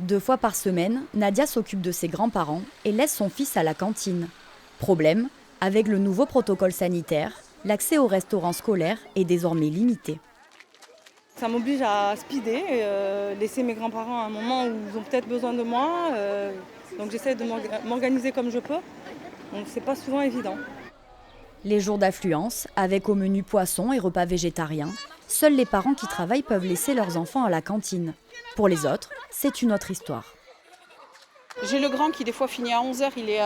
2 fois par semaine, Nadia s'occupe de ses grands-parents et laisse son fils à la cantine. Problème, avec le nouveau protocole sanitaire, l'accès au restaurant scolaire est désormais limité. Ça m'oblige à speeder, laisser mes grands-parents à un moment où ils ont peut-être besoin de moi. Donc j'essaie de m'organiser comme je peux. Donc c'est pas souvent évident. Les jours d'affluence, avec au menu poisson et repas végétariens, seuls les parents qui travaillent peuvent laisser leurs enfants à la cantine. Pour les autres, c'est une autre histoire. J'ai le grand qui des fois finit à 11h, il est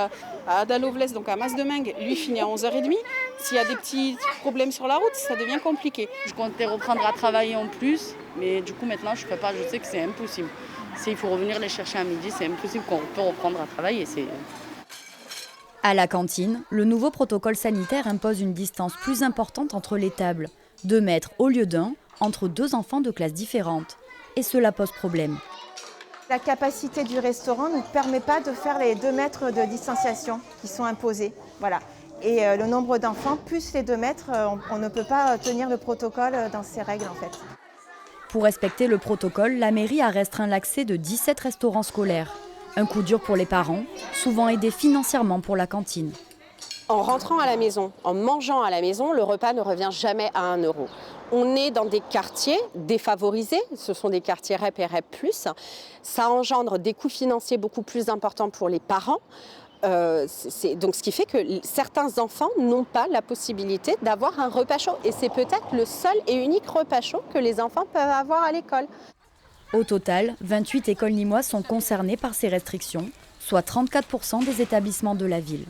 à Dalovles, donc à Mas-de-Mengue. Lui finit à 11h30. S'il y a des petits problèmes sur la route, ça devient compliqué. Je comptais reprendre à travailler en plus, mais du coup maintenant je ne peux pas, je sais que c'est impossible. S'il faut revenir les chercher à midi, c'est impossible qu'on peut reprendre à travailler. À la cantine, le nouveau protocole sanitaire impose une distance plus importante entre les tables, 2 mètres au lieu d'1 entre 2 enfants de classes différentes. Et cela pose problème. La capacité du restaurant ne permet pas de faire les 2 mètres de distanciation qui sont imposés. Voilà. Et le nombre d'enfants, plus les 2 mètres, on ne peut pas tenir le protocole dans ces règles en fait. Pour respecter le protocole, la mairie a restreint l'accès de 17 restaurants scolaires. Un coup dur pour les parents, souvent aidés financièrement pour la cantine. En rentrant à la maison, en mangeant à la maison, le repas ne revient jamais à 1 €. On est dans des quartiers défavorisés, ce sont des quartiers REP et REP+. Ça engendre des coûts financiers beaucoup plus importants pour les parents. Donc ce qui fait que certains enfants n'ont pas la possibilité d'avoir un repas chaud. Et c'est peut-être le seul et unique repas chaud que les enfants peuvent avoir à l'école. Au total, 28 écoles nîmoises sont concernées par ces restrictions, soit 34% des établissements de la ville.